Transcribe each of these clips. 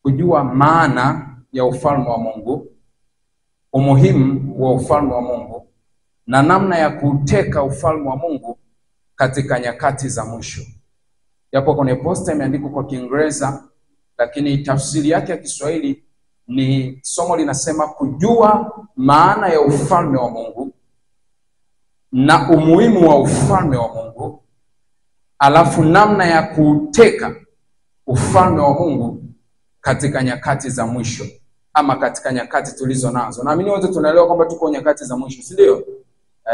Kujua maana ya ufalme wa Mungu, umuhimu wa ufalme wa Mungu na namna ya kuteka ufalme wa Mungu katika nyakati za mwisho. Japo kwenye posta imeandikwa kwa Kiingereza, lakini tafsiri yake ya Kiswahili ni somo linasema kujua maana ya ufalme wa Mungu na umuhimu wa ufalme wa Mungu, alafu namna ya kuteka ufalme wa Mungu katika nyakati za mwisho ama katika nyakati tulizo nazo. Naamini wote tunaelewa kwamba tuko nyakati za mwisho, si ndio?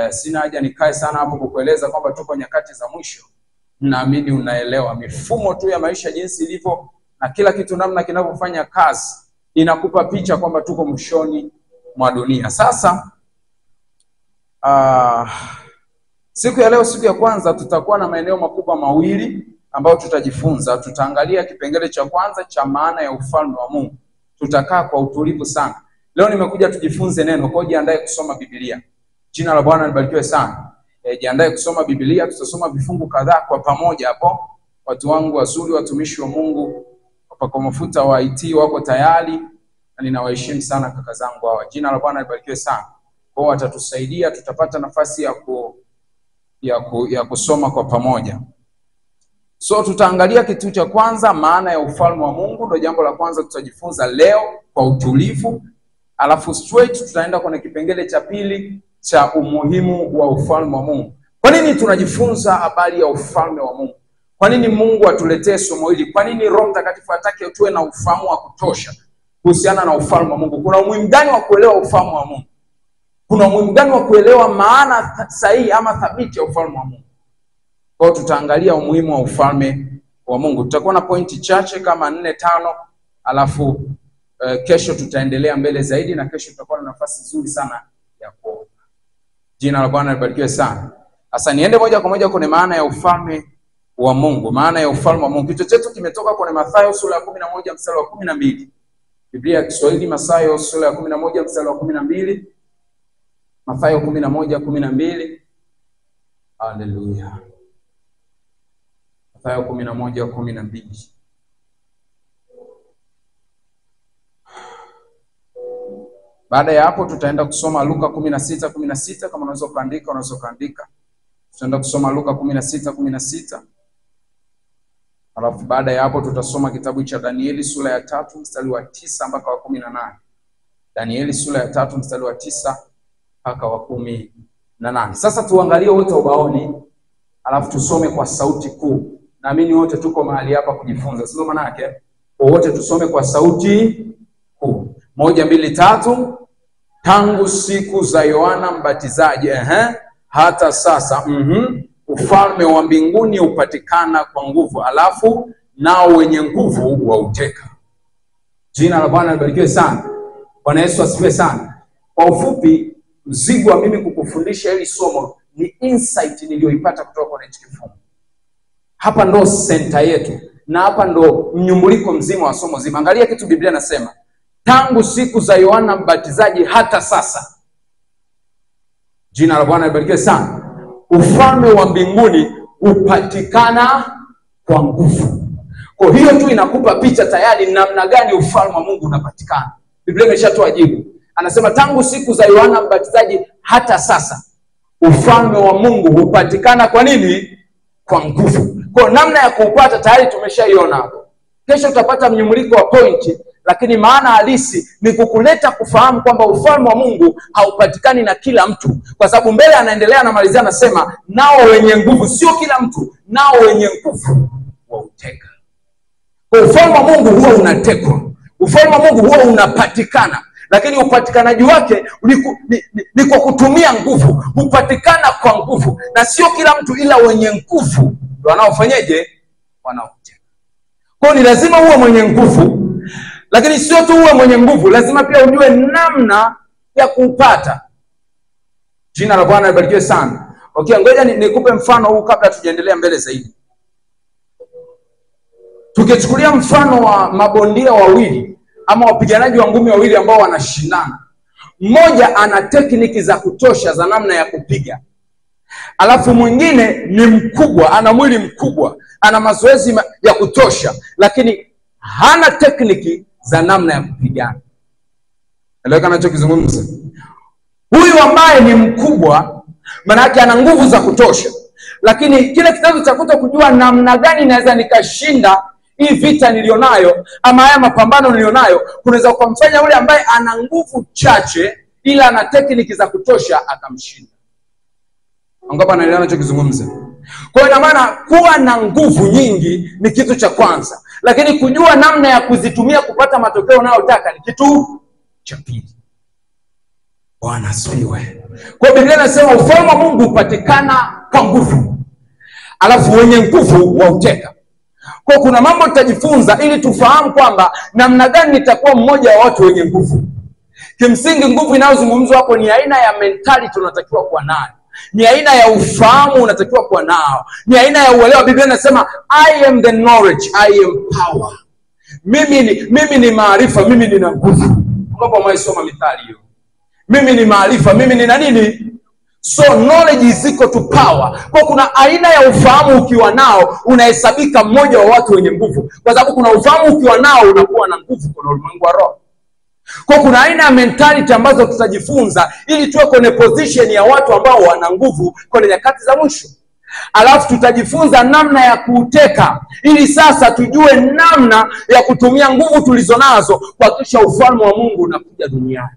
Sina haja nikae sana hapo kukueleza kwamba tuko nyakati za mwisho. Naamini unaelewa mifumo tu ya maisha jinsi ilivyo na kila kitu namna kinavyofanya kazi inakupa picha kwamba tuko mwishoni mwa dunia. Sasa siku ya leo, siku ya kwanza, tutakuwa na maeneo makubwa mawili ambayo tutajifunza. Tutaangalia kipengele cha kwanza cha maana ya ufalme wa Mungu. Tutakaa kwa utulivu sana. Leo nimekuja tujifunze neno, kwa hiyo jiandae kusoma Biblia. Jina la Bwana libarikiwe sana. Jiandae kusoma Biblia, tutasoma vifungu kadhaa kwa pamoja hapo. Watu wangu wazuri, watumishi wa Mungu, wapako mafuta wa IT wako tayari, na ninawaheshimu sana kaka zangu hawa. Jina la Bwana libarikiwe sana. Kwa hiyo watatusaidia, tutapata nafasi ya kusoma kwa pamoja. So tutaangalia kitu cha kwanza, maana ya ufalme wa Mungu. Ndio jambo la kwanza tutajifunza leo kwa utulivu. Alafu straight tutaenda kwenye kipengele cha pili cha umuhimu wa ufalme wa Mungu. Kwa nini tunajifunza habari ya ufalme wa Mungu? Kwa nini Mungu atuletee somo hili? Kwa nini Roho Mtakatifu atake tuwe na ufahamu wa kutosha kuhusiana na ufalme wa Mungu? Kuna umuhimu gani wa kuelewa ufalme wa Mungu? Kuna umuhimu gani wa kuelewa maana sahihi ama thabiti ya ufalme wa Mungu? Kwa hiyo tutaangalia umuhimu wa ufalme wa Mungu. Tutakuwa na pointi chache kama 4-5, alafu kesho tutaendelea mbele zaidi, na kesho tutakuwa na nafasi nzuri sana ya kuomba. Jina la Bwana libarikiwe sana. Sasa niende moja kwa moja kwenye maana ya ufalme wa Mungu. Maana ya ufalme wa Mungu. Kichwa chetu kimetoka kwenye Mathayo sura ya 11 mstari wa 12. Biblia ya Kiswahili, Mathayo sura ya 11 mstari wa 12. Mathayo 11:12. Haleluya. Mathayo 11:12. Baada ya hapo tutaenda kusoma Luka 16:16. Kama unaweza kuandika, tutaenda kusoma Luka 16:16. Alafu baada ya hapo tutasoma kitabu cha Danieli sura ya 3 mstari wa 9 mpaka wa 18. Danieli sura ya 3 mstari wa 9 mpaka wa 18. Sasa tuangalie wote ubaoni, alafu tusome kwa sauti kuu. Naamini wote tuko mahali hapa kujifunza, sio maana yake? Wote tusome kwa sauti kuu. 1, 2, 3. Tangu siku za Yohana Mbatizaji hata sasa ufalme wa mbinguni upatikana kwa nguvu, alafu nao wenye nguvu wauteka. Jina la Bwana libarikiwe sana. Bwana Yesu asifiwe sana. Kwa ufupi, mzigo wa mimi kukufundisha hili somo ni insight niliyoipata kutoka kwa hichi kifungu. Hapa ndo center yetu na hapa ndo mnyumbuliko mzima wa somo zima. Angalia kitu Biblia nasema. Tangu siku za Yohana Mbatizaji hata sasa. Jina la Bwana libarikiwe sana. Ufalme wa mbinguni upatikana kwa nguvu. Kwa hiyo tu inakupa picha tayari namna gani ufalme wa Mungu unapatikana. Biblia imeshatoa jibu. Anasema tangu siku za Yohana Mbatizaji hata sasa ufalme wa Mungu upatikana kwa nini? Kwa nguvu. Kwa namna ya kuupata tayari tumeshaiona hapo. Kesho tutapata mnyumuliko wa pointi, lakini maana halisi ni kukuleta kufahamu kwamba ufalme wa Mungu haupatikani na kila mtu. Kwa sababu mbele anaendelea na malizia anasema nao wenye nguvu, sio kila mtu, nao wenye nguvu wauteka. Kwa ufalme wa Mungu huwa unatekwa. Ufalme wa Mungu huwa unapatikana, lakini upatikanaji wake ni kwa kutumia nguvu. Upatikana kwa nguvu, na sio kila mtu, ila wenye nguvu ndio wanaofanyaje? Wanauteka. Kwa ni lazima uwe mwenye nguvu, lakini sio tu uwe mwenye nguvu, lazima pia ujue namna ya kupata. Jina la Bwana libarikiwe sana. Okay, ngoja nikupe mfano huu kabla tujaendelea mbele zaidi. Tukichukulia mfano wa mabondia wawili ama wapiganaji wa ngumi wawili ambao wanashindana. Mmoja ana tekniki za kutosha za namna ya kupiga, Alafu mwingine ni mkubwa, ana mwili mkubwa, ana mazoezi ya kutosha, lakini hana tekniki za namna ya kupigana. Eleweka nachokizungumza? Huyu ambaye ni mkubwa, maana yake ana nguvu za kutosha, lakini kile kitabu cha kujua namna gani naweza nikashinda hii vita nilionayo ama haya mapambano nilionayo, kunaweza kumfanya yule ambaye ana nguvu chache ila ana tekniki za kutosha akamshinda. Angapo anaelewa nachokizungumza? Kwa hiyo maana kuwa na nguvu nyingi ni kitu cha kwanza, lakini kujua namna ya kuzitumia kupata matokeo unayotaka ni kitu cha pili. Bwana asifiwe. Kwa Biblia inasema ufalme wa Mungu upatikana kwa nguvu, alafu wenye nguvu wauteka. Kwa kuna mambo tutajifunza ili tufahamu kwamba namna gani nitakuwa mmoja wa watu wenye nguvu. Kimsingi nguvu inayozungumzwa hapo ni aina ya mentality unatakiwa kuwa nayo, ni aina ya ufahamu unatakiwa kuwa nao, ni aina ya uelewa. Biblia inasema I am the knowledge, I am power. Mimi ni maarifa, mimi nina nguvu. Ngopo mwaisoma mithali hiyo. Mimi ni maarifa, mimi nina nini? So knowledge is equal to power. Kwa kuna aina ya ufahamu ukiwa nao unahesabika mmoja wa watu wenye nguvu, kwa sababu kuna ufahamu ukiwa nao unakuwa na nguvu kwa ulimwengu wa roho. Kwa kuna aina ya mentality ambazo tutajifunza ili tuwe kwenye position ya watu ambao wana nguvu kwenye nyakati za mwisho. Alafu tutajifunza namna ya kuuteka ili sasa tujue namna ya kutumia nguvu tulizonazo kuhakikisha ufalme wa Mungu unakuja duniani.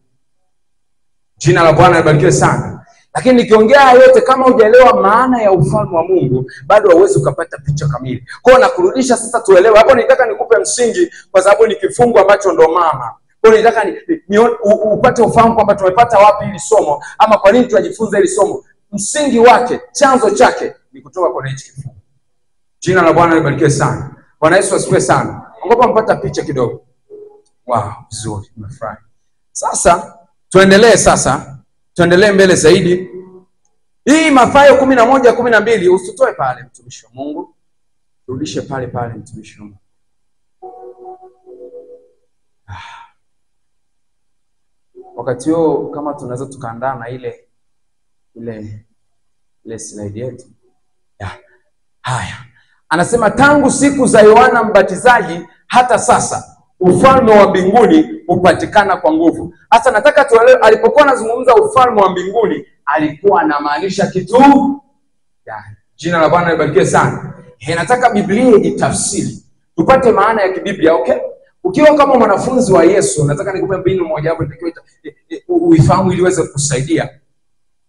Jina la Bwana libarikiwe sana. Lakini nikiongea yote kama hujaelewa maana ya ufalme wa Mungu, bado hauwezi ukapata picha kamili. Kwa hiyo nakurudisha sasa tuelewe. Hapo nitaka nikupe msingi kwa sababu ni kifungu ambacho ndo mama. Kwa hiyo nitaka upate ufahamu kwamba tumepata wapi hili somo ama kwa nini tunajifunza hili somo. Msingi wake, chanzo chake ni kutoka kwa hichi kifungu. Jina la Bwana libarikiwe sana. Bwana Yesu asifiwe sana. Ngoja mpata picha kidogo. Wow, vizuri, nimefurahi. Sasa tuendelee mbele zaidi. Hii Mathayo 11:12 usitoe pale mtumishi wa Mungu. Rudishe pale mtumishi wa Mungu. Wakati huo kama tunaweza tukaandaa na ile slide yetu. Haya. Anasema tangu siku za Yohana Mbatizaji hata sasa ufalme wa mbinguni upatikana kwa nguvu. Hasa nataka tuelewe alipokuwa anazungumza ufalme wa mbinguni alikuwa anamaanisha kitu gani? Jina la Bwana libarikiwe sana. Nataka Biblia itafsiri tupate maana ya kibiblia, okay? Ukiwa kama mwanafunzi wa Yesu, nataka nikupe mbinu moja hapo uifahamu ili uweze kukusaidia.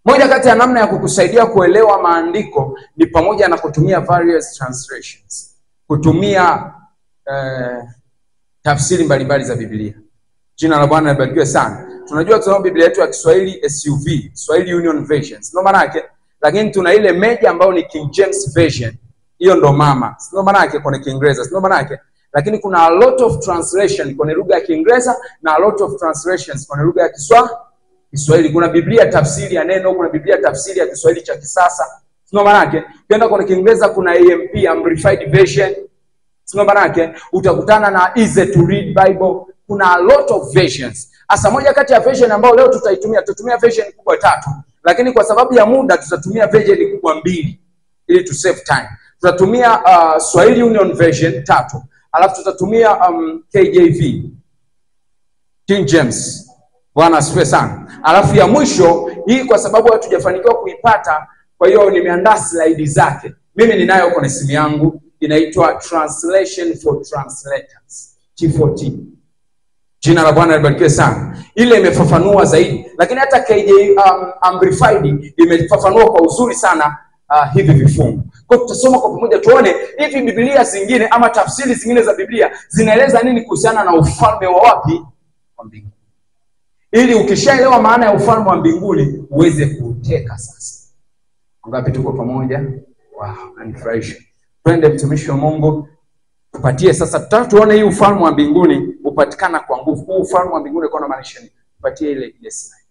Moja kati ya namna ya kukusaidia kuelewa maandiko ni pamoja na kutumia various translations. Kutumia tafsiri mbalimbali za Biblia. Jina la Bwana libarikiwe sana. Tunajua tunao Biblia yetu ya Kiswahili SUV, Swahili Union Versions. Ndio maana yake. Lakini tuna ile meja ambayo ni King James Version. Hiyo ndo mama. Ndio maana yake kwa Kiingereza. Ndio maana yake. Lakini kuna a lot of translation kwa lugha ya Kiingereza na a lot of translations kwa lugha ya Kiswahili. Kuna Biblia tafsiri ya neno, kuna Biblia tafsiri ya Kiswahili cha kisasa. Ndio maana yake. Ukienda kwa Kiingereza kuna AMP, Amplified Version. Sio maana yake utakutana na easy to read Bible. Kuna a lot of versions. Asa moja kati ya version ambayo leo tutatumia version kubwa 3. Lakini kwa sababu ya muda tutatumia version kubwa 2 ili to save time. Tutatumia Swahili Union Version 3. Alafu tutatumia KJV, King James. Bwana asifiwe sana. Alafu ya mwisho hii kwa sababu hatujafanikiwa kuipata, kwa hiyo nimeandaa slide zake. Mimi ninayo kwenye simu yangu. Inaitwa Translation for Translators, T4T. Jina la Bwana libarikiwe sana. Ile imefafanua zaidi, lakini hata KJ Amplified imefafanua kwa uzuri sana hivi vifungu. Kwa tutasoma kwa pamoja tuone hivi Biblia zingine ama tafsiri zingine za Biblia zinaeleza nini kuhusiana na ufalme wa wapi? Wa mbinguni. Ili ukishaelewa maana ya ufalme wa mbinguni uweze kuuteka sasa. Ngapi tuko pamoja? Wow, nanifurahisha. Twende mtumishi wa Mungu, tupatie sasa tuone hii ufalme wa mbinguni upatikana kwa nguvu. Huu ufalme wa mbinguni kwa maanisha nini? Tupatie ile slide.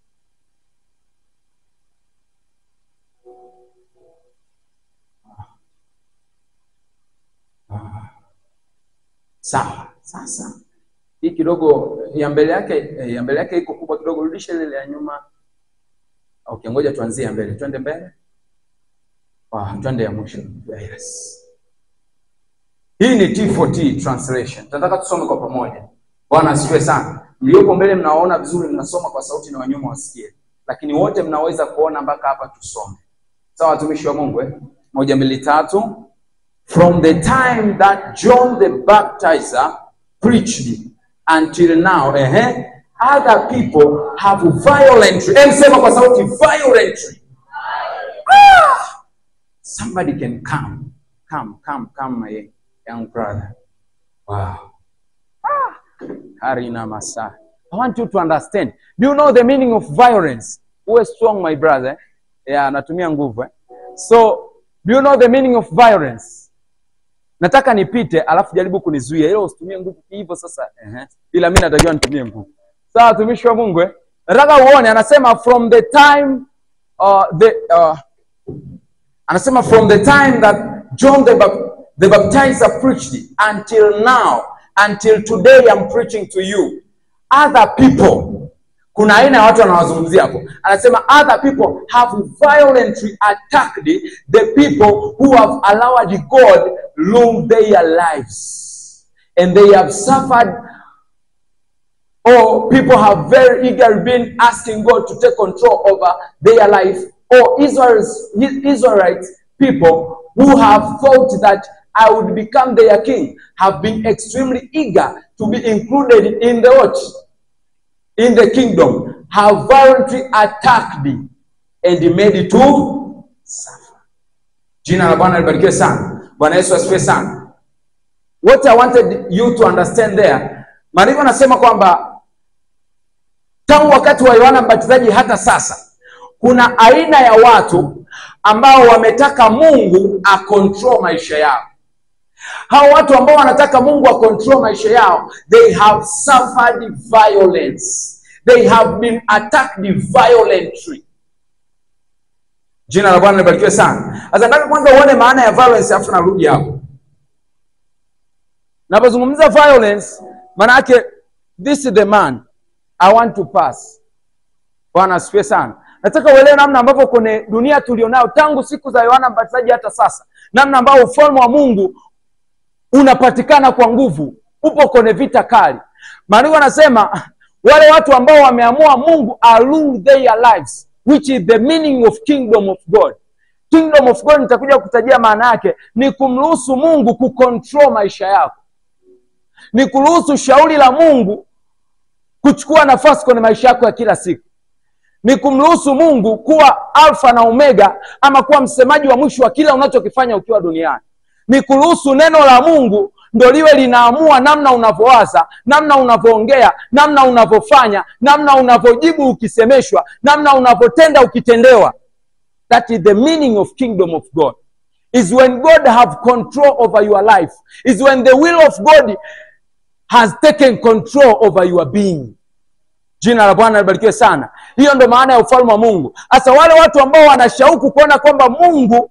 Sawa. Sasa hii kidogo ya mbele yake iko kubwa kidogo, rudisha ile ya nyuma. Okay, ngoja tuanzie mbele. Twende mbele. Twende ya mwisho. Yes. Hii ni T4T translation. Tunataka tusome kwa pamoja. Bwana asifiwe sana. Mliopo mbele mnaona vizuri, mnasoma kwa sauti na wanyuma wasikie. Lakini wote mnaweza kuona mpaka hapa tusome. Sawa watumishi wa Mungu 1, 2, 3. From the time that John the Baptizer preached until now, other people have violently, sema kwa sauti, violently. Somebody can come, my young brother. Wow. Harina Masa. I want you to understand. Do you know the meaning of violence? Who is strong, my brother? Yeah, natumia nguvu. So, do you know the meaning of violence? Nataka nipite, alafu jaribu kunizuia. Hilo usitumie nguvu hivyo sasa. Ila mimi natakiwa nitumie nguvu. Sawa tumishi wa Mungu. Nataka uone, anasema from the time anasema from the time that John the Baptizer preached until now, until today I'm preaching to you, other people, kuna aina ya watu wanawazungumzia hapo. Anasema other people have violently attacked the people who have allowed God rule their lives, and they have suffered, or people have very eagerly been asking God to take control over their life, or Israelite people who have thought that I would become their king, have been extremely eager to be included in the what? In the kingdom, have violently attacked and made it to suffer. Jina la Bwana libarikiwe sana. Bwana Yesu asifiwe sana. What I wanted you to understand there, Maandiko yanasema kwamba tangu wakati wa Yohana Mbatizaji hata sasa, kuna aina ya watu ambao wametaka Mungu akontrol maisha yao. Hao watu ambao wanataka Mungu akontrol maisha yao, they have suffered violence. They have been attacked violently. Jina la Bwana libarikiwe sana. Sasa nataka kwanza uone maana ya violence afu narudi hapo. Napozungumza violence, maana yake this is the man I want to pass. Bwana asifiwe sana. Nataka uelewe namna ambavyo kwenye dunia tulionayo tangu siku za Yohana Mbatizaji hata sasa, namna ambao ufalme wa Mungu unapatikana kwa nguvu, upo kwenye vita kali. Maandiko yanasema wale watu ambao wameamua Mungu rule their lives, which is the meaning of kingdom of God. Kingdom of God nitakuja kutajia maana yake, ni kumruhusu Mungu kucontrol maisha yako. Ni kuruhusu shauri la Mungu kuchukua nafasi kwenye maisha yako ya kila siku. Ni kumruhusu Mungu kuwa alfa na omega, ama kuwa msemaji wa mwisho wa kila unachokifanya ukiwa duniani. Ni kuruhusu neno la Mungu ndio liwe linaamua namna unavyowaza, namna unavyoongea, namna unavyofanya, namna unavyojibu ukisemeshwa, namna unavyotenda ukitendewa. That is the meaning of kingdom of God. Is when God have control over your life. Is when the will of God has taken control over your being. Jina la Bwana libarikiwe sana. Hiyo ndo maana ya ufalme wa Mungu. Sasa wale watu ambao wanashauku kuona kwamba Mungu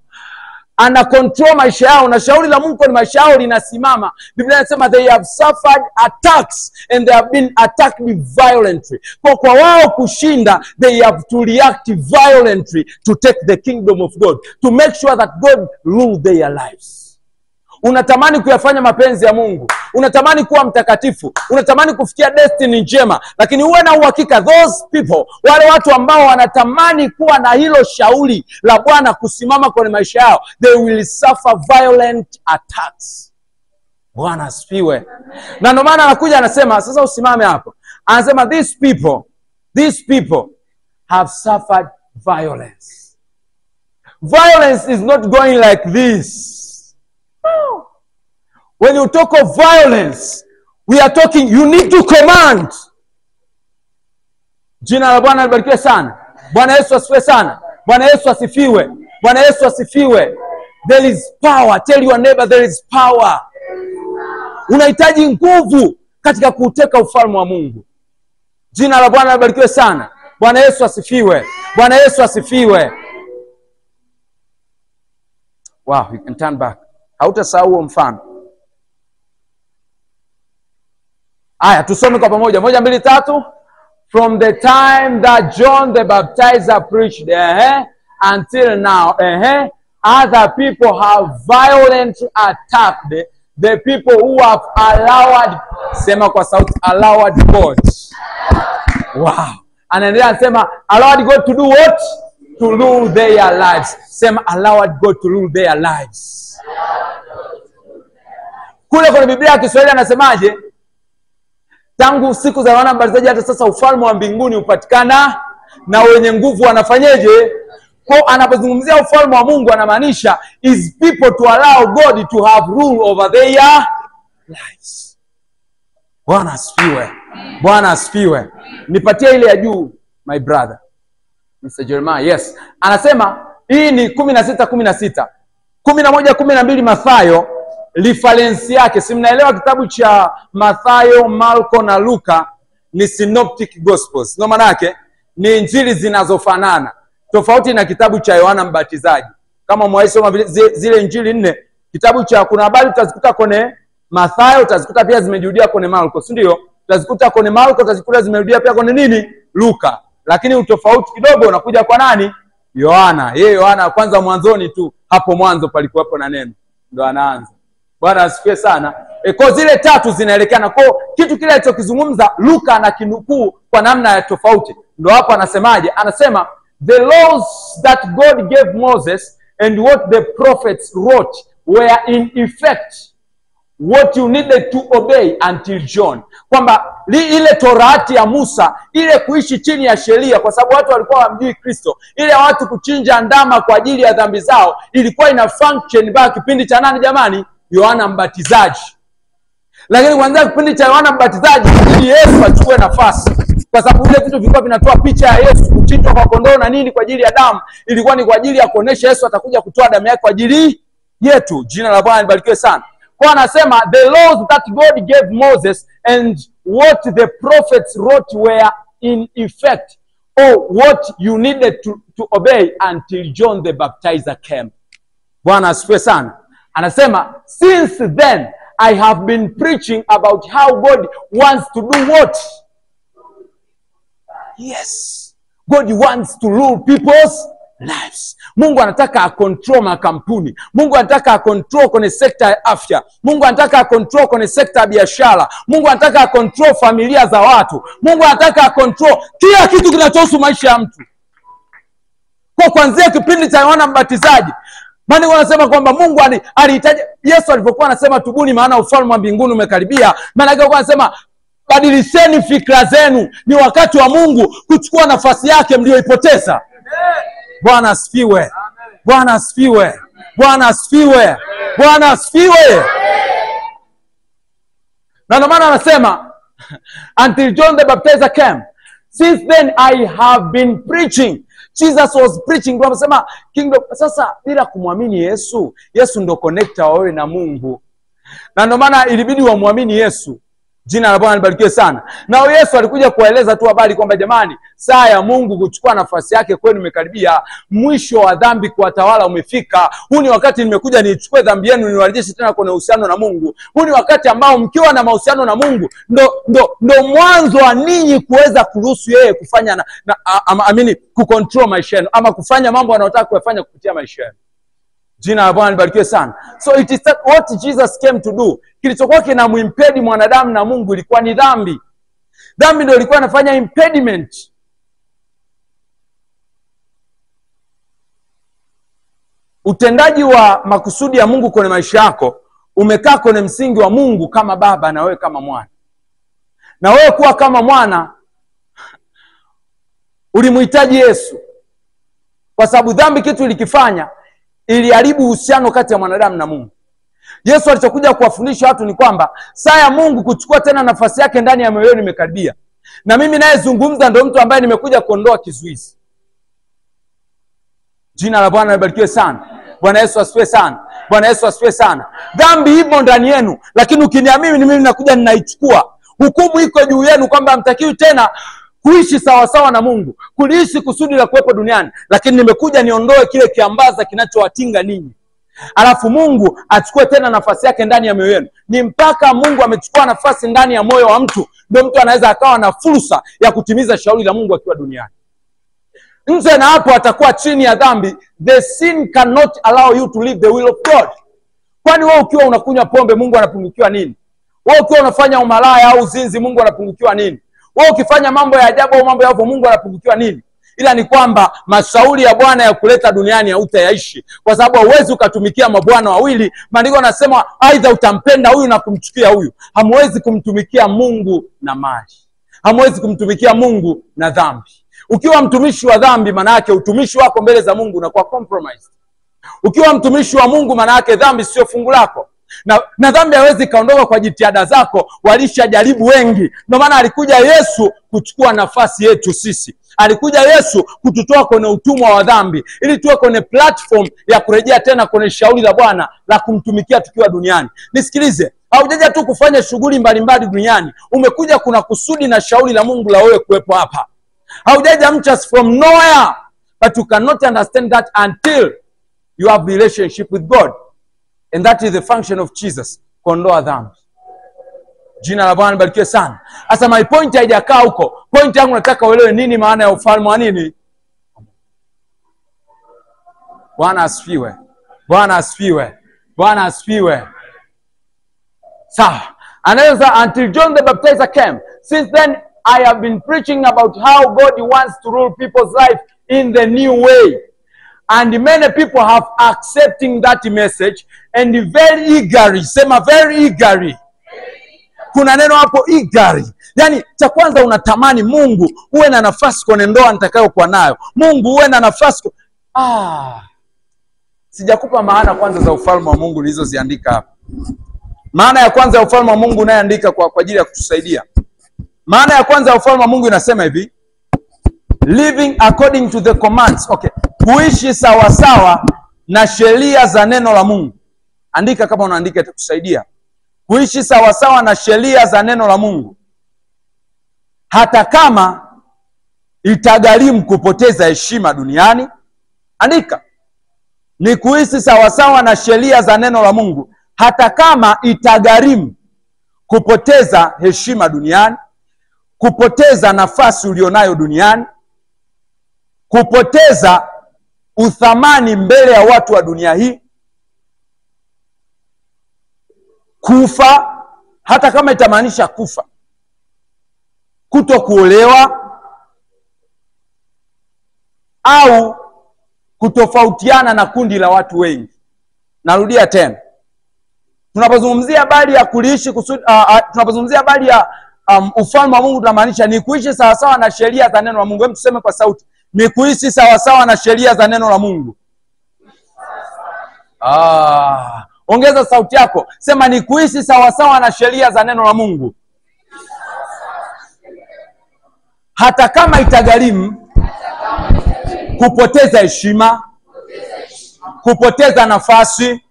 ana control maisha yao na shauri la Mungu kwenye maisha yao linasimama, Biblia inasema they have suffered attacks and they have been attacked violently. Kwa wao kushinda, they have to react violently to take the kingdom of God, to make sure that God rule their lives. Unatamani kuyafanya mapenzi ya Mungu, unatamani kuwa mtakatifu, unatamani kufikia destiny njema, lakini uwe na uhakika those people, wale watu ambao wanatamani kuwa na hilo shauri la Bwana kusimama kwenye maisha yao, they will suffer violent attacks. Bwana asifiwe. Na ndio maana anakuja anasema, sasa usimame hapo. Anasema these people have suffered violence. Violence is not going like this. When you talk of violence, we are talking, you need to command. Jina la Bwana libarikiwe sana. Bwana Yesu asifiwe sana. Bwana Yesu asifiwe. Bwana Yesu asifiwe. There is power. Tell your neighbor there is power. Unahitaji nguvu katika kuteka ufalme wa Mungu. Jina la Bwana libarikiwe sana. Bwana Yesu asifiwe. Bwana Yesu asifiwe. Wow, you can turn back. Hautasahau mfano. Aya, tusome kwa pamoja. 1, 2, 3. From the time that John the Baptizer preached, until now, other people have violently attacked the people who have allowed, sema kwa sauti, allowed God. Wow. Anaendelea anasema allowed God to do what? To rule their lives. Sema allowed God to rule their lives. Kule kwenye Biblia ya Kiswahili anasemaje? Tangu siku za Yohana Mbatizaji hata sasa ufalme wa mbinguni upatikana na wenye nguvu wanafanyeje? Kwa anapozungumzia ufalme wa Mungu anamaanisha is people to allow God to have rule over their lives. Bwana asifiwe. Bwana asifiwe. Nipatie ile ya juu my brother. Mr. Jeremiah. Yes. Anasema hii ni 16:16. 11:12 Mathayo, reference yake. Si mnaelewa kitabu cha Mathayo, Marko na Luka ni synoptic gospels. Ndio maana yake ni injili zinazofanana. Tofauti na kitabu cha Yohana Mbatizaji. Kama mwaisoma zile injili 4, kitabu cha kuna habari utazikuta kwenye Mathayo, utazikuta pia zimejirudia kwenye Marko, si ndio? Utazikuta kwenye Marko, utazikuta zimerudia pia kwenye nini? Luka. Lakini utofauti kidogo unakuja kwa nani? Yohana. Yeye Yohana kwanza mwanzoni tu, hapo mwanzo palikuwepo na neno. Ndio anaanza. Bwana asifiwe sana. Kwa zile tatu zinaelekeana. Kwa kitu kile alichokizungumza Luka na kinukuu kwa namna ya tofauti. Ndio hapo anasemaje? Anasema the laws that God gave Moses and what the prophets wrote were in effect what you needed to obey until John. Kwamba ile Torati ya Musa, ile kuishi chini ya sheria kwa sababu watu walikuwa hawamjui Kristo, ile watu kuchinja ndama kwa ajili ya dhambi zao, ilikuwa ina function mpaka kipindi cha nani jamani? Yohana Mbatizaji. Lakini kuanzia kipindi cha Yohana Mbatizaji ili Yesu achukue nafasi. Kwa sababu vile vitu vilikuwa vinatoa picha ya Yesu, kuchinjwa kwa kondoo na nini kwa ajili ya damu, ilikuwa ni kwa ajili ya kuonesha Yesu atakuja kutoa damu yake kwa ajili yetu. Jina la Bwana libarikiwe sana. Kwa anasema the laws that God gave Moses and what the prophets wrote were in effect or what you needed to obey until John the Baptizer came. Bwana asifiwe sana. Anasema since then I have been preaching about how God wants to do what? Yes. God wants to rule people's lives. Mungu anataka akontrol makampuni. Mungu anataka akontrol kwenye sekta ya afya. Mungu anataka akontrol kwenye sekta ya biashara. Mungu anataka akontrol familia za watu. Mungu anataka akontrol kila kitu kinachohusu maisha ya mtu. Kwa kuanzia kipindi cha Yohana Mbatizaji, maana wanasema kwamba Mungu alihitaji, Yesu alipokuwa anasema tubuni maana ufalme wa mbinguni umekaribia, maana yake anasema badilisheni fikra zenu, ni wakati wa Mungu kuchukua nafasi yake mlioipoteza. Bwana asifiwe. Bwana asifiwe. Bwana asifiwe. Bwana asifiwe. Na ndio maana anasema until John the Baptizer came, since then I have been preaching. Jesus was preaching. Kwa anasema kingdom. Sasa bila kumwamini Yesu, Yesu ndo connector wa wewe na Mungu. Na ndio maana ilibidi wamwamini Yesu. Jina la Bwana libarikiwe sana. Na Yesu alikuja kueleza tu habari kwamba jamani, saa ya Mungu kuchukua nafasi yake kwenu imekaribia. Mwisho wa dhambi kuwatawala umefika. Huu ni wakati nimekuja nichukue dhambi yenu niwarejeshe tena kwenye uhusiano na Mungu. Huu ni wakati ambao mkiwa na mahusiano na Mungu ndo mwanzo wa ninyi kuweza kuruhusu yeye kufanya kucontrol maisha yenu ama kufanya mambo anayotaka kuyafanya kupitia maisha yenu. Jina la Bwana libarikiwe sana. So it is what Jesus came to do. Kilichokuwa kinamuimpedi mwanadamu na Mungu ilikuwa ni dhambi. Dhambi ndio ilikuwa inafanya impediment. Utendaji wa makusudi ya Mungu kwenye maisha yako umekaa kwenye msingi wa Mungu kama baba na wewe kama mwana. Na wewe kuwa kama mwana ulimhitaji Yesu. Kwa sababu dhambi kitu ilikifanya iliharibu uhusiano kati ya mwanadamu na Mungu. Yesu alichokuja kuwafundisha watu ni kwamba saa ya Mungu kuchukua tena nafasi yake ndani ya moyo wenu imekaribia. Na mimi naye zungumza ndio mtu ambaye nimekuja kuondoa kizuizi. Jina la Bwana libarikiwe sana. Bwana Yesu asifiwe sana. Bwana Yesu asifiwe sana. Dhambi ipo ndani yenu, lakini ukiniamini mimi nakuja ninaichukua. Hukumu iko juu yenu kwamba hamtakiwi tena kuishi sawa sawa na Mungu, kuliishi kusudi la kuwepo duniani, lakini nimekuja niondoe kile kiambaza kinachowatinga ninyi. Alafu Mungu achukue tena nafasi yake ndani ya moyo wenu. Ni mpaka Mungu amechukua nafasi ndani ya moyo wa mtu ndio mtu anaweza akawa na fursa ya kutimiza shauri la Mungu akiwa duniani. nje na hapo atakuwa chini ya dhambi. The sin cannot allow you to live the will of God. Kwani wewe ukiwa unakunywa pombe Mungu anapungukiwa nini? Wewe ukiwa unafanya umalaya au uzinzi Mungu anapungukiwa nini? Wewe ukifanya mambo ya ajabu au mambo ya ovyo Mungu anapungukiwa nini? Ila ni kwamba mashauri ya Bwana ya kuleta duniani hautayaishi, kwa sababu huwezi ukatumikia mabwana wawili. Maandiko yanasema aidha utampenda huyu na kumchukia huyu. Hamwezi kumtumikia Mungu na mali. Hamwezi kumtumikia Mungu na dhambi. Ukiwa mtumishi wa dhambi, maana yake utumishi wako mbele za Mungu unakuwa compromised. Ukiwa mtumishi wa Mungu, maana yake dhambi sio fungu lako. Na dhambi haiwezi kaondoka kwa jitihada zako. Walishajaribu wengi. Ndio maana alikuja Yesu kuchukua nafasi yetu sisi. Alikuja Yesu kututoa kwenye utumwa wa dhambi ili tuwe kwenye platform ya kurejea tena kwenye shauri la Bwana la kumtumikia tukiwa duniani. Nisikilize, haujaja tu kufanya shughuli mbalimbali duniani. Umekuja kuna kusudi na shauri la Mungu la wewe kuwepo hapa. Haujaja just from nowhere, but you cannot understand that until you have relationship with God. And that is the function of Jesus, kuondoa dhambi. Jina la Bwana libarikiwe sana. Sasa my point haijakaa huko. Point yangu nataka uelewe nini maana ya ufalme wa nini? Bwana asifiwe. Bwana asifiwe. Bwana asifiwe. Sawa. Anaweza until John the Baptizer came. Since then I have been preaching about how God wants to rule people's life in the new way. And many people have accepting that message and very eagerly. Sema very eagerly. Kuna neno hapo eagerly. Yani cha kwanza unatamani Mungu uwe na nafasi kwenye ndoa nitakayokuwa nayo. Mungu uwe na nafasi. Sijakupa maana kwanza za ufalme wa Mungu nilizoziandika hapa. Maana ya kwanza ya ufalme wa Mungu nayoandika kwa ajili ya kutusaidia. Maana ya kwanza ya ufalme wa Mungu inasema hivi: living according to the commands. Okay. Kuishi sawa sawa na sheria za neno la Mungu. Andika kama unaandika itakusaidia. Kuishi sawa sawa na sheria za neno la Mungu, hata kama itagharimu kupoteza heshima duniani. Andika. Ni kuishi sawa sawa na sheria za neno la Mungu, hata kama itagharimu kupoteza heshima duniani, kupoteza nafasi ulionayo duniani, kupoteza uthamani mbele ya watu wa dunia hii, kufa, hata kama itamaanisha kufa, kutokuolewa au kutofautiana na kundi la watu wengi. Narudia tena. Tunapozungumzia habari ya kuishi tunapozungumzia habari ya ufalme wa Mungu tunamaanisha ni kuishi sawa sawa na sheria za neno la Mungu. Hebu tuseme kwa sauti. Ni kuishi sawa sawa na sheria za neno la Mungu. Ongeza sauti yako. Sema ni kuishi sawa sawa na sheria za neno la Mungu, hata kama itagharimu kupoteza heshima, kupoteza nafasi,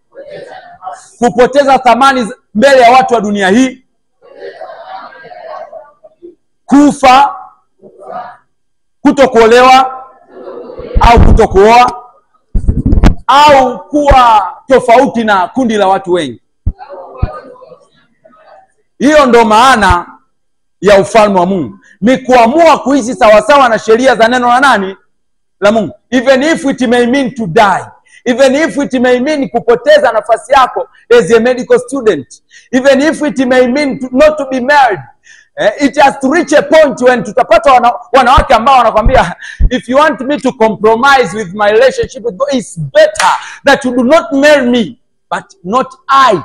kupoteza thamani mbele ya watu wa dunia hii, kufa, kutokuolewa au kutokuoa, au kuwa tofauti na kundi la watu wengi. Hiyo ndo maana ya ufalme wa Mungu. Ni kuamua kuishi sawa sawa na sheria za neno la nani? La Mungu. Even if it may mean to die. Even if it may mean kupoteza nafasi yako as a medical student. Even if it may mean not to be married. It has to reach a point when tutapata wanawake ambao wanakuambia, if you want me to compromise with my relationship with God, it's better that you do not marry me, but not I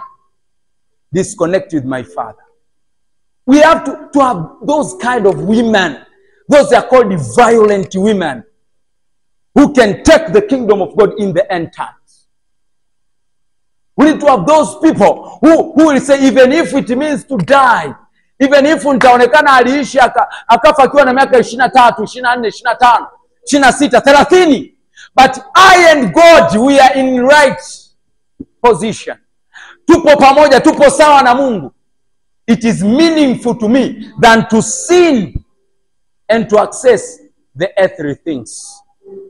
disconnect with my father. We have to have those kind of women. Those are called violent women who can take the kingdom of God in the end times. We need to have those people who will say, even if it means to die, even if nitaonekana aliishi akafa akiwa na miaka 23, 24, 25, 26, 30, but I and God, we are in right position. Tupo pamoja, tupo sawa na Mungu. It is meaningful to me than to sin and to access the earthly things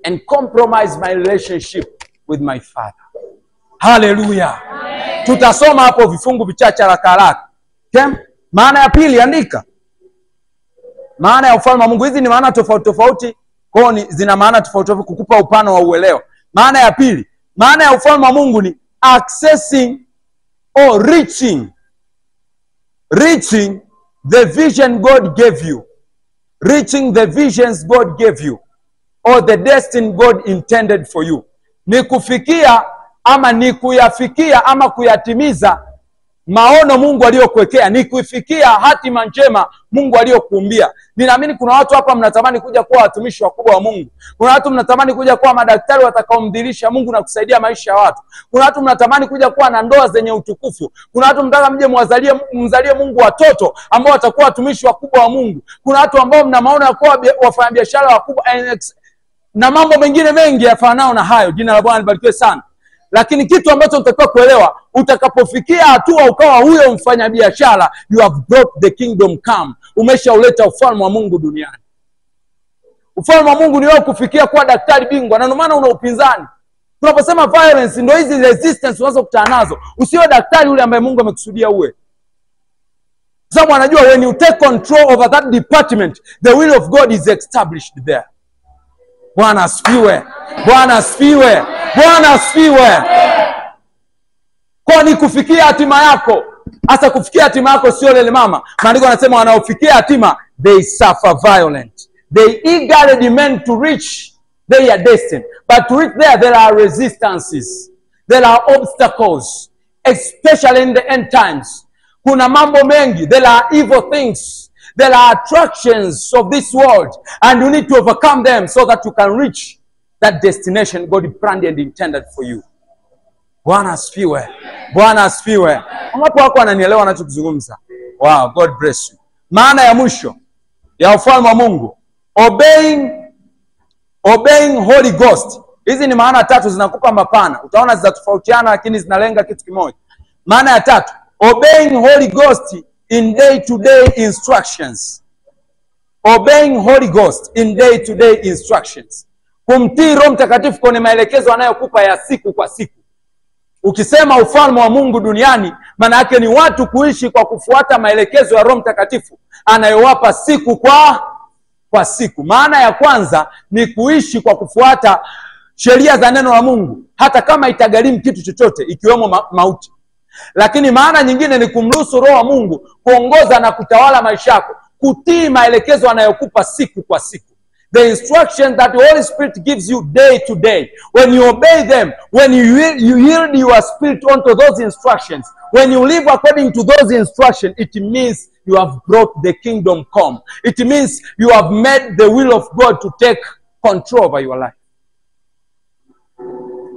and compromise my relationship with my Father. Hallelujah. Amen. Tutasoma hapo vifungu vichache haraka. Okay? Maana ya pili, andika. Maana ya ufalme wa Mungu. Hizi ni maana tofauti tofauti Kwa hiyo zina maana tofauti tofauti kukupa upano wa uelewa. Maana ya pili, maana ya ufalme wa Mungu ni accessing or reaching the vision God gave you. Reaching the visions God gave you, or the destiny God intended for you. Ni kufikia ama ni kuyafikia ama kuyatimiza maono Mungu aliyokuwekea, ni kuifikia hatima njema Mungu aliyokuumbia. Ninaamini kuna watu hapa mnatamani kuja kuwa watumishi wakubwa wa Mungu. Kuna watu mnatamani kuja kuwa madaktari watakaomdhihirisha Mungu na kusaidia maisha ya watu. Kuna watu mnatamani kuja kuwa na ndoa zenye utukufu. Kuna watu mnataka mje mzalie Mungu watoto ambao watakuwa watumishi wakubwa wa Mungu. Kuna watu ambao mna maono ya kuwa wafanyabiashara wakubwa na mambo mengine mengi yafanao na hayo. Jina la Bwana libarikiwe sana. Lakini kitu ambacho unatakiwa kuelewa, utakapofikia hatua ukawa huyo mfanyabiashara, you have brought the kingdom come. Umeshauleta ufalme wa Mungu duniani. Ufalme wa Mungu ni wewe kufikia kuwa daktari bingwa, na ndio maana una upinzani. Tunaposema violence, ndio hizi resistance unazokutana nazo. Usiwe daktari yule ambaye Mungu amekusudia uwe. Sababu anajua when you take control over that department, the will of God is established there. Bwana asifiwe. Bwana asifiwe. Bwana asifiwe. Kwa ni kufikia hatima yako. Hasa kufikia hatima yako sio lele mama. Maandiko yanasema wanaofikia hatima, they suffer violence. They eagerly demand to reach their destiny. But to reach there are resistances. There are obstacles. Especially in the end times. Kuna mambo mengi. There are evil things. There are attractions of this world. And you need to overcome them so that you can reach that destination God planned and intended for you. Bwana asifiwe. Bwana asifiwe. Wangapi wako wananielewa ninachozungumza? Wow, God bless you. Maana ya mwisho ya ufalme wa Mungu, obeying Holy Ghost. Hizi ni maana tatu, zinakupa mapana. Utaona zinatofautiana lakini zinalenga kitu kimoja. Maana ya tatu, obeying Holy Ghost in day-to-day instructions. Obeying Holy Ghost in day-to-day instructions. Kumtii Roho Mtakatifu kwenye maelekezo anayokupa ya siku kwa siku. Ukisema ufalme wa Mungu duniani, maana yake ni watu kuishi kwa kufuata maelekezo ya Roho Mtakatifu anayowapa siku kwa siku. Maana ya kwanza ni kuishi kwa kufuata sheria za neno la Mungu, hata kama itagharimu kitu chochote ikiwemo mauti. Lakini maana nyingine ni kumruhusu Roho wa Mungu kuongoza na kutawala maisha yako, kutii maelekezo anayokupa siku kwa siku. The instruction that the Holy Spirit gives you day to day. When you obey them, when you yield your spirit onto those instructions, when you live according to those instructions, it means you have brought the kingdom come. It means you have made the will of God to take control over your life.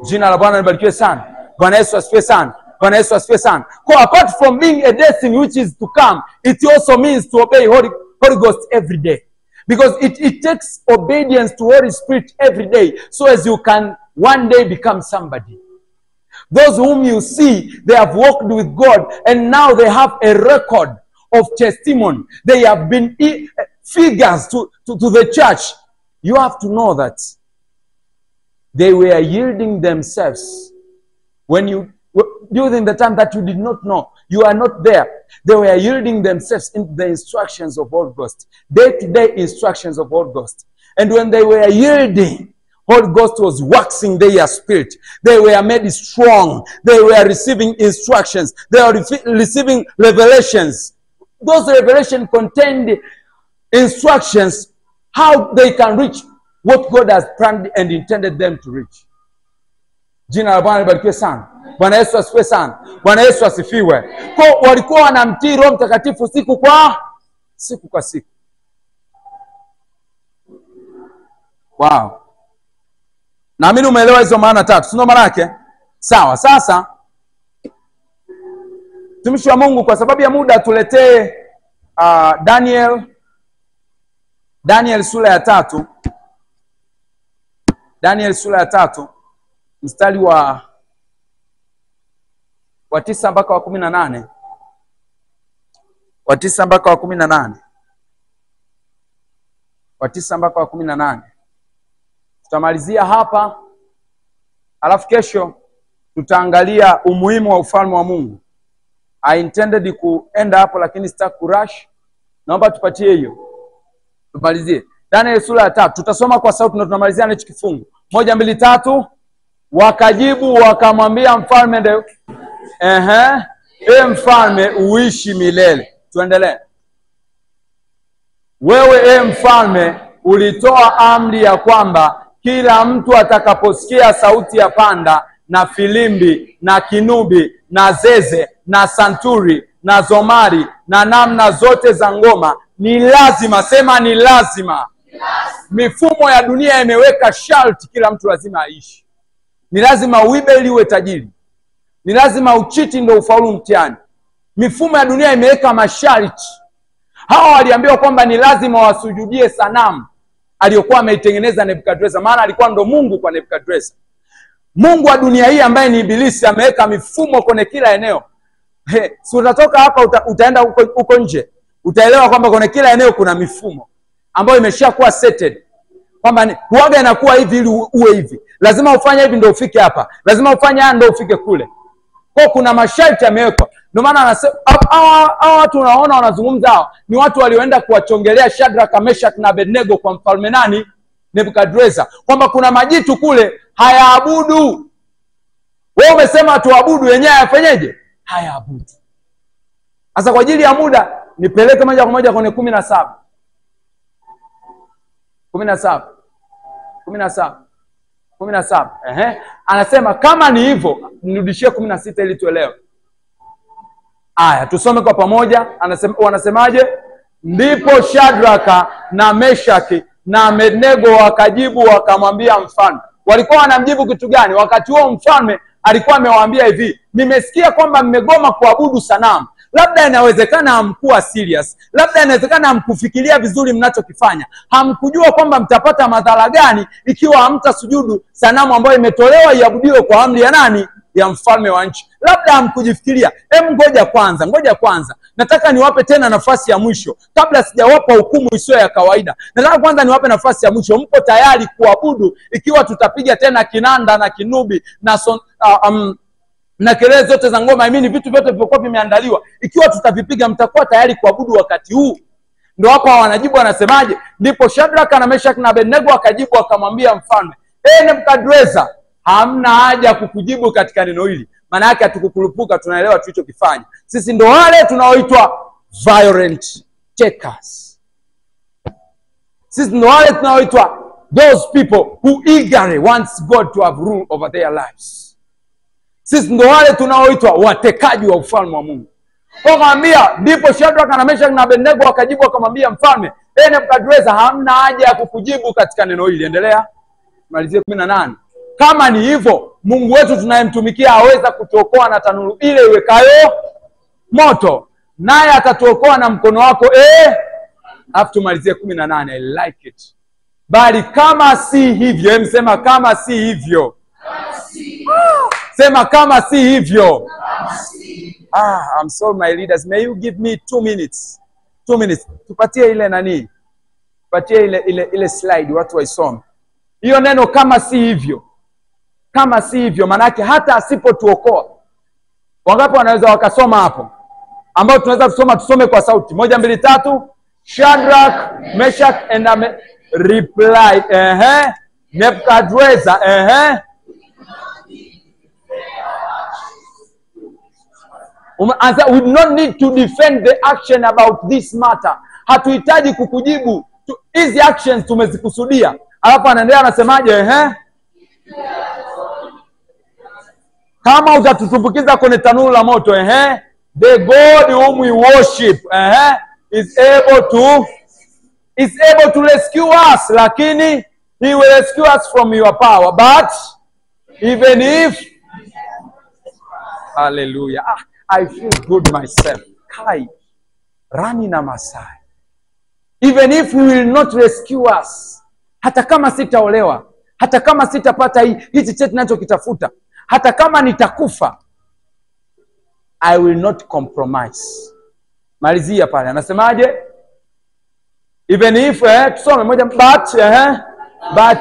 Jina la Bwana libarikiwe sana. Bwana Yesu asifiwe sana. Bwana Yesu asifiwe sana. Apart from being a destiny which is to come, it also means to obey Holy Ghost every day. Because it takes obedience to Holy Spirit every day, so as you can one day become somebody. Those whom you see, they have walked with God, and now they have a record of testimony. They have been figures to the church. You have to know that they were yielding themselves during the time that you did not know. You are not there. They were yielding themselves in the instructions of Holy Ghost. Day-to-day instructions of Holy Ghost. And when they were yielding, Holy Ghost was waxing their spirit. They were made strong. They were receiving instructions. They were receiving revelations. Those revelations contained instructions how they can reach what God has planned and intended them to reach. Jina la Bwana libarikiwe sana. Bwana Yesu asifiwe sana. Bwana Yesu asifiwe. Kwa walikuwa wanamtii Roho Mtakatifu siku kwa siku. Wow. Naamini umeelewa hizo maana tatu. Sio maana yake? Sawa. Sasa mtumishi wa Mungu, kwa sababu ya muda, tuletee Daniel sura ya 3. Daniel sura ya 3 mstari wa 9 mpaka wa 18. Wa 9 mpaka wa 18. Wa 9 mpaka wa 18. Tutamalizia hapa. Alafu kesho tutaangalia umuhimu wa ufalme wa Mungu. I intended kuenda hapo lakini sitaki kurush. Naomba tupatie hiyo. Tumalizie. Danieli sura ya 3. Tutasoma kwa sauti na tunamalizia na hichi kifungu. 1, 2, 3. Wakajibu wakamwambia mfalme, mfalme uishi milele. Tuendelee. Wewe mfalme ulitoa amri ya kwamba kila mtu atakaposikia sauti ya panda na filimbi na kinubi na zeze na santuri na zomari na namna zote za ngoma ni lazima, sema ni lazima. Mifumo ya dunia imeweka sharti kila mtu lazima aishi. Ni lazima uibe ili uwe tajiri. Ni lazima uchiti ndio ufaulu mtihani. Mifumo ya dunia imeweka masharti. Hawa waliambiwa kwamba ni lazima wasujudie sanamu aliyokuwa ameitengeneza Nebukadreza, maana alikuwa ndo Mungu kwa Nebukadreza. Mungu wa dunia hii ambaye ni Ibilisi ameweka mifumo kwenye kila eneo. Si utatoka hapa utaenda huko nje, utaelewa kwamba kwenye kila eneo kuna mifumo ambayo imeshakuwa setted. Kwamba huaga inakuwa hivi ili uwe hivi. Lazima ufanye hivi ndio ufike hapa. Lazima ufanye haya ndio ufike kule. Kwa kuna masharti yamewekwa. Ndio maana anasema hao watu unaona wanazungumza hao ni watu walioenda kuwachongelea Shadraka, Meshach na Abednego kwa mfalme nani? Nebukadreza. Kwamba kuna majitu kule hayaabudu. Wewe umesema tuabudu, yenyewe hayafanyeje? Hayaabudu. Sasa kwa ajili ya muda nipeleke moja kwa moja kwenye 17. 17. Anasema kama ni hivyo, nirudishie 16 ili tuelewe. Aya, tusome kwa pamoja. Wanasemaje? Ndipo Shadraka na Meshaki na Abednego wakajibu wakamwambia mfalme. Walikuwa wanamjibu kitu gani? Wakati huo mfalme alikuwa amewaambia hivi, nimesikia kwamba mmegoma kuabudu sanamu. Labda inawezekana hamkuwa serious. Labda inawezekana hamkufikiria vizuri mnachokifanya. Hamkujua kwamba mtapata madhara gani ikiwa hamtasujudu sanamu ambayo imetolewa iabudiwe kwa amri ya nani? Ya mfalme wa nchi. Labda hamkujifikiria. Ngoja kwanza. Nataka niwape tena nafasi ya mwisho. Kabla sijawapa hukumu isiyo ya kawaida. Nataka kwanza niwape nafasi ya mwisho. Mpo tayari kuabudu ikiwa tutapiga tena kinanda na kinubi na kelele zote za ngoma, vitu vyote vilivyokuwa vimeandaliwa, ikiwa tutavipiga mtakuwa tayari kuabudu wakati huu? Ndio hapa wanajibu wanasemaje? Ndipo Shadraka na Meshach na Abednego wakajibu wakamwambia mfalme, Nebukadreza, hamna haja kukujibu katika neno hili. Maana yake hatukukurupuka, tunaelewa tulichokifanya. Sisi ndio wale tunaoitwa violent takers. Sisi ndio wale tunaoitwa those people who eagerly wants God to have rule over their lives. Sisi ndio wale tunaoitwa watekaji wa ufalme wa Mungu. Kwa kaambia, ndipo Shadraka na Meshach na Abednego wakajibu wakamwambia mfalme, Nebukadreza, hamna haja ya kukujibu katika neno hili. Endelea. Malizie 18. Kama ni hivyo, Mungu wetu tunayemtumikia aweza kutuokoa na tanuru ile iwekayo moto, naye atatuokoa na mkono wako. Alafu tumalizie 18. I like it. Bali kama si hivyo, sema kama si hivyo. Sema kama si hivyo. I'm sorry my leaders, may you give me 2 minutes. 2 minutes. Tupatie ile nani? Tupatie ile slide watu waisome. Hiyo neno kama si hivyo. Kama si hivyo maana yake hata asipotuokoa. Wangapi wanaweza wakasoma hapo? Ambao tunaweza tusome kwa sauti. 1, 2, 3. Shadrach, Meshach and Abednego replied, Nebukadreza, we do not need to defend the action about this matter. Hatuhitaji kukujibu. Hizi actions tumezikusudia. Alafu anaendelea anasemaje? Kama utatutumbukiza kwenye tanuru la moto, the God whom we worship, is able to rescue us. Lakini he will rescue us from your power. But even if, hallelujah, I feel good myself. Kai rani na Masai. Even if he will not rescue us, hata kama sitaolewa, hata kama sitapata hichi cheti ninachokitafuta, hata kama nitakufa, I will not compromise. Malizia pale anasemaje? Even if tusome moja, but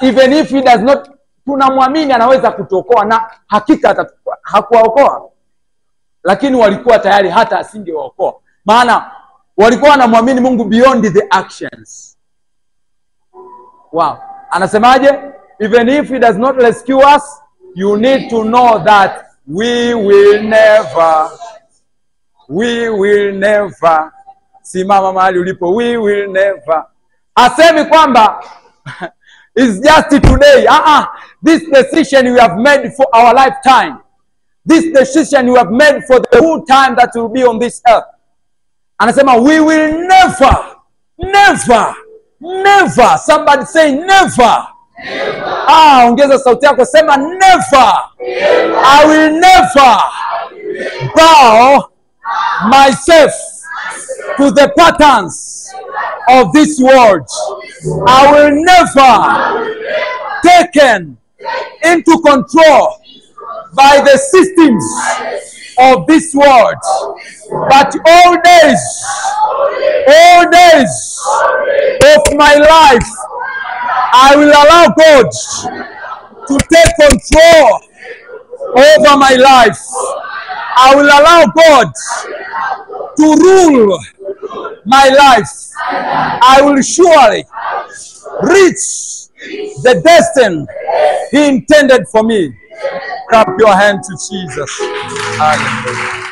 even if he does not, tunamwamini anaweza kutuokoa na hakika hakuwaokoa. Lakini walikuwa tayari hata asingewaokoa. Maana walikuwa wanamwamini Mungu beyond the actions. Wow. Anasemaje? Even if he does not rescue us, you need to know that we will never. Simama mahali ulipo. We will never. Asemi kwamba it's just today. This decision we have made for our lifetime. This decision we have made for the whole time that will be on this earth. Anasema we will never. Somebody say never. Ongeza sauti yako, sema never. I will never bow myself to the patterns of this world. I will never taken into control by the systems of this world. But all days of my life, I will allow God to take control over my life. I will allow God to rule my life. I will surely reach the destiny He intended for me. Clap your hand to Jesus. Hallelujah.